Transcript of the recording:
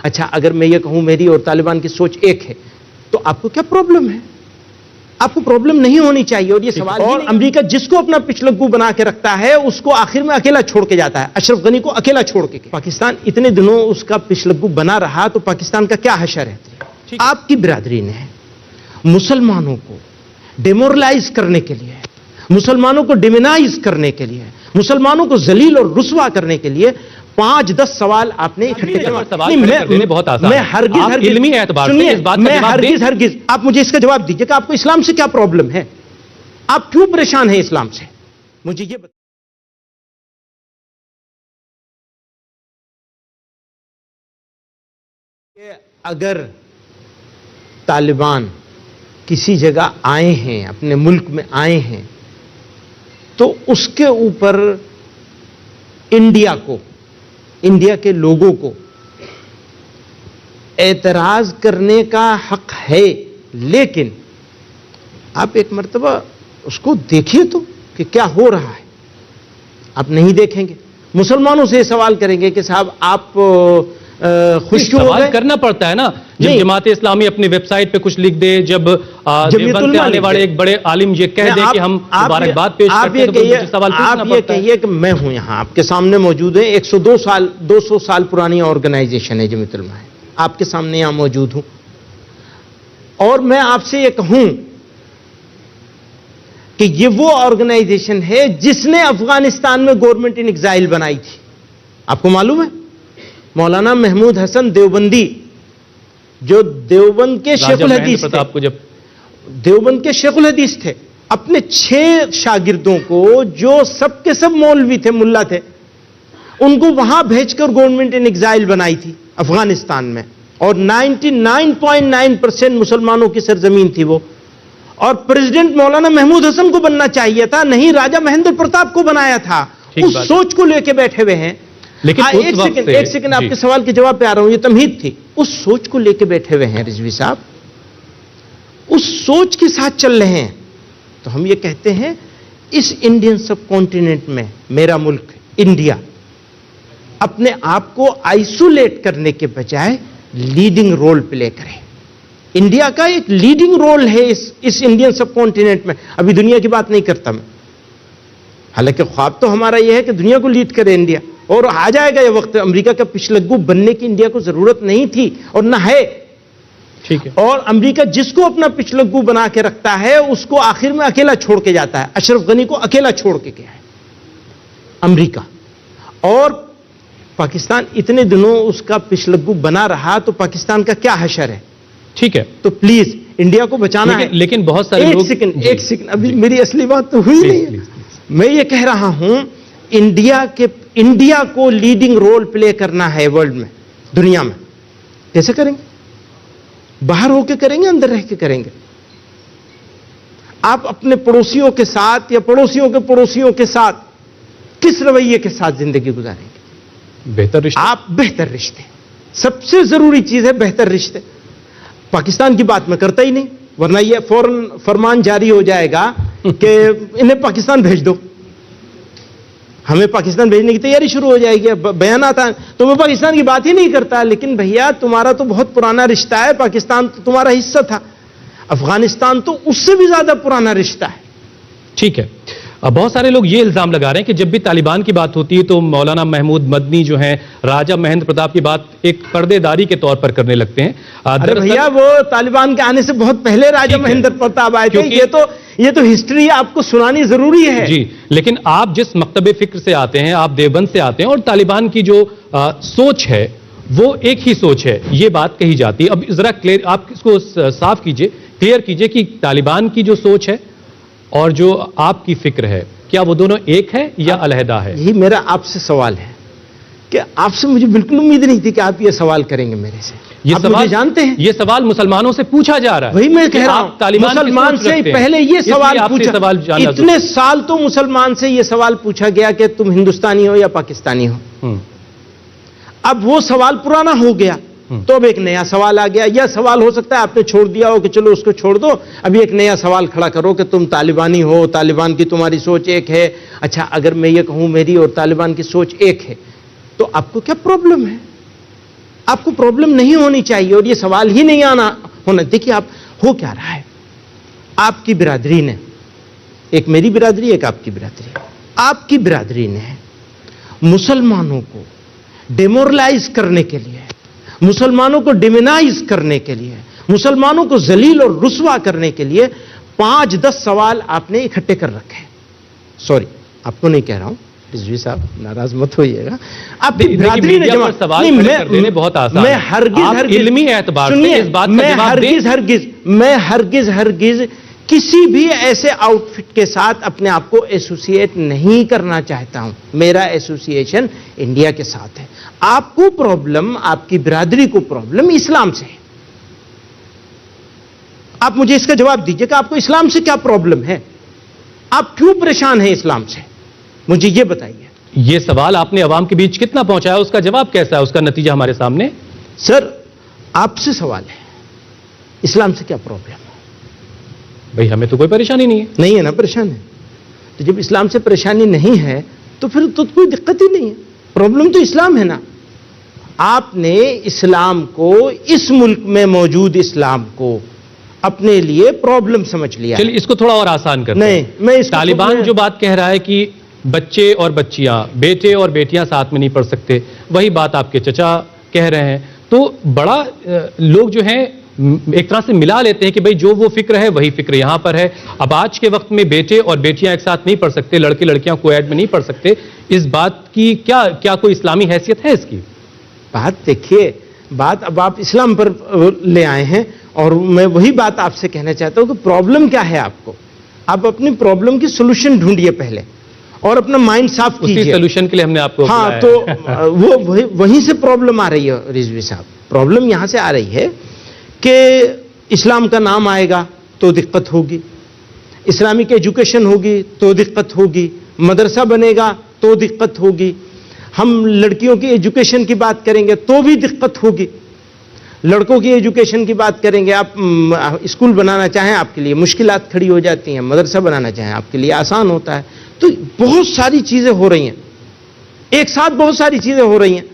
اچھا اگر میں یہ کہوں میری اور طالبان کی سوچ ایک ہے تو آپ کو کیا پرابلم ہے؟ آپ کو پرابلم نہیں ہونی چاہیے. اور یہ سوال اور امریکہ جس کو اپنا پچھلگو بنا کے رکھتا ہے اس کو آخر میں اکیلا چھوڑ کے جاتا ہے. اشرف غنی کو اکیلا چھوڑ کے پاکستان اتنے دنوں اس کا پچھلگو بنا رہا تو پاکستان کا کیا حشر ہے؟ آپ کی برادری نے مسلمانوں کو ڈیمورلائز کرنے کے لیے، مسلمانوں کو ڈیمونائز کرنے کے لیے، مسلمانوں کو ذلیل اور رسوا کرنے کے لیے 5-10 سوال آپ نے اکٹھے ہرگز آپ مجھے اس کا جواب دیجئے کہ آپ کو اسلام سے کیا پرابلم ہے؟ آپ کیوں پریشان ہیں اسلام سے؟ مجھے یہ بتائیں. اگر طالبان کسی جگہ آئے ہیں، اپنے ملک میں آئے ہیں، تو اس کے اوپر انڈیا کے لوگوں کو اعتراض کرنے کا حق ہے، لیکن آپ ایک مرتبہ اس کو دیکھیے تو کہ کیا ہو رہا ہے. آپ نہیں دیکھیں گے. مسلمانوں سے سوال کریں گے کہ صاحب آپ خوش کیوں ہو گئے؟ کرنا پڑتا ہے نا. جب جماعت اسلامی اپنی ویب سائٹ پہ کچھ لکھ دے، جب دیوبند سے آنے والے ایک بڑے عالم یہ کہہ دے کہ ہم مبارکباد پیش کرتے ہیں، تو مجھے سوال پوچھنا پڑتا ہے. آپ یہ کہیے کہ میں ہوں یہاں آپ کے سامنے موجود ہے، 200 سال پرانی آرگنائزیشن ہے جمعیت علماء ہے، آپ کے سامنے یہاں موجود ہوں، اور میں آپ سے یہ کہوں کہ یہ وہ آرگنائزیشن ہے جس نے افغانستان میں گورنمنٹ ان ایگزائل بنائی تھی. آپ کو معلوم ہے مولانا محمود حسن دیوبندی جو دیوبند کے شیخ الحدیث تھے، اپنے 6 شاگردوں کو جو سب کے سب مولوی تھے، ملا تھے، ان کو وہاں بھیج کر گورنمنٹ ان ایگزائل بنائی تھی افغانستان میں، اور 99.9% مسلمانوں کی سرزمین تھی وہ. اور پریزیڈنٹ مولانا محمود حسن کو بننا چاہیے تھا، نہیں راجہ مہندر پرتاپ کو بنایا تھا. اس سوچ کو لے کے بیٹھے ہوئے ہیں. لیکن ایک سیکنڈ آپ کے سوال کے جواب پہ آ رہا ہوں، یہ تمہید تھی. اس سوچ کو لے کے بیٹھے ہوئے ہیں رضوی صاحب، اس سوچ کے ساتھ چل رہے ہیں. تو ہم یہ کہتے ہیں اس انڈین سب کانٹیننٹ میں میرا ملک انڈیا اپنے آپ کو آئسولیٹ کرنے کے بجائے لیڈنگ رول پلے کرے. انڈیا کا ایک لیڈنگ رول ہے اس انڈین سب کانٹیننٹ میں. ابھی دنیا کی بات نہیں کرتا میں، حالانکہ خواب تو ہمارا یہ ہے کہ دنیا کو لیڈ کرے انڈیا، اور آ جائے گا یہ وقت. امریکہ کا پچھلگو بننے کی انڈیا کو ضرورت نہیں تھی اور نہ ہے. ٹھیک ہے. اور امریکہ جس کو اپنا پچھلگو بنا کے رکھتا ہے اس کو آخر میں اکیلا چھوڑ کے جاتا ہے. اشرف غنی کو اکیلا چھوڑ کے گیا ہے امریکہ. اور پاکستان اتنے دنوں اس کا پچھلگو بنا رہا تو پاکستان کا کیا حشر ہے؟ ٹھیک ہے. تو پلیز انڈیا کو بچانا ہے. لیکن بہت سارے لوگ ایک سیکنڈ ابھی میری اصلی بات تو ہوئی نہیں. میں یہ کہہ رہا ہوں انڈیا کو لیڈنگ رول پلے کرنا ہے ورلڈ میں، دنیا میں. کیسے کریں گے؟ باہر ہو کے کریں گے، اندر رہ کے کریں گے؟ آپ اپنے پڑوسیوں کے ساتھ یا پڑوسیوں کے پڑوسیوں کے ساتھ کس رویے کے ساتھ زندگی گزاریں گے؟ بہتر رشتے. آپ بہتر رشتے، سب سے ضروری چیز ہے بہتر رشتے. پاکستان کی بات میں کرتا ہی نہیں، ورنہ یہ فوراً فرمان جاری ہو جائے گا کہ انہیں پاکستان بھیج دو. ہمیں پاکستان بھیجنے کی تیاری شروع ہو جائے گی. بیانات تو میں پاکستان کی بات ہی نہیں کرتا، لیکن بھیا تمہارا تو بہت پرانا رشتہ ہے، پاکستان تو تمہارا حصہ تھا، افغانستان تو اس سے بھی زیادہ پرانا رشتہ ہے. ٹھیک ہے. بہت سارے لوگ یہ الزام لگا رہے ہیں کہ جب بھی طالبان کی بات ہوتی ہے تو مولانا محمود مدنی جو ہیں راجہ مہندر پرتاپ کی بات ایک پردے داری کے طور پر کرنے لگتے ہیں. بھیا وہ طالبان کے آنے سے بہت پہلے راجہ مہندر پرتاپ آئے تھے. یہ تو ہسٹری آپ کو سنانی ضروری ہے. جی، لیکن آپ جس مکتب فکر سے آتے ہیں، آپ دیوبند سے آتے ہیں، اور طالبان کی جو سوچ ہے وہ ایک ہی سوچ ہے، یہ بات کہی جاتی ہے. اب ذرا آپ اس کو صاف کیجئے، کلیئر کیجئے کہ طالبان کی جو سوچ ہے اور جو آپ کی فکر ہے، کیا وہ دونوں ایک ہے یا علیحدہ ہے؟ یہی میرا آپ سے سوال ہے کہ آپ سے مجھے بالکل امید نہیں تھی کہ آپ یہ سوال کریں گے میرے سے. یہ سوال جانتے ہیں، یہ سوال مسلمانوں سے پوچھا جا رہا ہے. وہی میں کہہ رہا ہوں، مسلمان سے پہلے یہ سوال پوچھا. اتنے سال تو مسلمان سے یہ سوال پوچھا گیا کہ تم ہندوستانی ہو یا پاکستانی ہو. اب وہ سوال پرانا ہو گیا تو اب ایک نیا سوال آ گیا. یہ سوال ہو سکتا ہے آپ نے چھوڑ دیا ہو کہ چلو اس کو چھوڑ دو، ابھی ایک نیا سوال کھڑا کرو کہ تم طالبانی ہو، طالبان کی تمہاری سوچ ایک ہے. اچھا اگر میں یہ کہوں میری اور طالبان کی سوچ ایک ہے تو آپ کو کیا پرابلم ہے؟ آپ کو پرابلم نہیں ہونی چاہیے اور یہ سوال ہی نہیں آنا ہونا. دیکھیے آپ ہو کیا رہا ہے. آپ کی برادری نے, ایک میری برادری ایک آپ کی برادری, آپ کی برادری نے مسلمانوں کو ڈیمورلائز کرنے کے لیے, مسلمانوں کو ڈیمونائز کرنے کے لیے, مسلمانوں کو ذلیل اور رسوا کرنے کے لیے 5-10 سوال آپ نے اکٹھے کر رکھے. سوری, آپ کو نہیں کہہ رہا ہوں, رضوی صاحب ناراض مت ہوئیے گا. آپ کی برادری نے جواب سوال کر دینے بہت آسان میں ہرگز علمی اعتبار سے اس بات کا جواب دیں. میں ہرگز کسی بھی ایسے آؤٹ فٹ کے ساتھ اپنے آپ کو ایسوسیٹ نہیں کرنا چاہتا ہوں. میرا ایسوسیشن انڈیا کے ساتھ ہے. آپ کو پرابلم, آپ کی برادری کو پرابلم اسلام سے ہے. آپ مجھے اس کا جواب دیجئے کہ آپ کو اسلام سے کیا پرابلم ہے, آپ کیوں پریشان ہیں اسلام سے, مجھے یہ بتائیے. یہ سوال آپ نے عوام کے بیچ کتنا پہنچایا, اس کا جواب کیسا ہے, اس کا نتیجہ ہمارے سامنے. سر آپ سے سوال ہے, اسلام سے کیا پرابلم ہے؟ بھئی ہمیں تو کوئی پریشانی نہیں ہے نا, پریشان ہے. تو جب اسلام سے پریشانی نہیں ہے تو پھر تو کوئی دقت ہی نہیں ہے. پرابلم تو اسلام ہے نا. آپ نے اسلام کو, اس ملک میں موجود اسلام کو اپنے لیے پرابلم سمجھ لیا. چلیے اس کو تھوڑا اور آسان کرتے ہیں. نہیں, میں اس طالبان جو بات کہہ رہا ہے کہ بچے اور بچیاں, بیٹے اور بیٹیاں ساتھ میں نہیں پڑھ سکتے, وہی بات آپ کے چچا کہہ رہے ہیں. تو بڑا لوگ جو ہیں ایک طرح سے ملا لیتے ہیں کہ بھئی جو وہ فکر ہے وہی فکر یہاں پر ہے. اب آج کے وقت میں بیٹے اور بیٹیاں ایک ساتھ نہیں پڑھ سکتے, لڑکے لڑکیاں کویڈ میں نہیں پڑھ سکتے. اس بات کی کیا کوئی اسلامی حیثیت ہے اس کی؟ بات دیکھیے, بات اب آپ اسلام پر لے آئے ہیں اور میں وہی بات آپ سے کہنا چاہتا ہوں کہ پرابلم کیا ہے آپ کو. آپ اپنی پرابلم کی سولوشن ڈھونڈیے پہلے اور اپنا مائنڈ صاف کیجیے. اسی سولوشن کے لیے ہم نے آپ کو ہاں, تو وہ وہیں سے پرابلم آ رہی ہے رضوی صاحب. پرابلم یہاں سے آ رہی ہے کہ اسلام کا نام آئے گا تو دقت ہوگی, اسلامک ایجوکیشن ہوگی تو دقت ہوگی, مدرسہ بنے گا تو دقت ہوگی, ہم لڑکیوں کی ایجوکیشن کی بات کریں گے تو بھی دقت ہوگی, لڑکوں کی ایجوکیشن کی بات کریں گے, آپ اسکول بنانا چاہیں آپ کے لیے مشکلات کھڑی ہو جاتی ہیں, مدرسہ بنانا چاہیں آپ کے لیے آسان ہوتا ہے. تو بہت ساری چیزیں ہو رہی ہیں, ایک ساتھ بہت ساری چیزیں ہو رہی ہیں.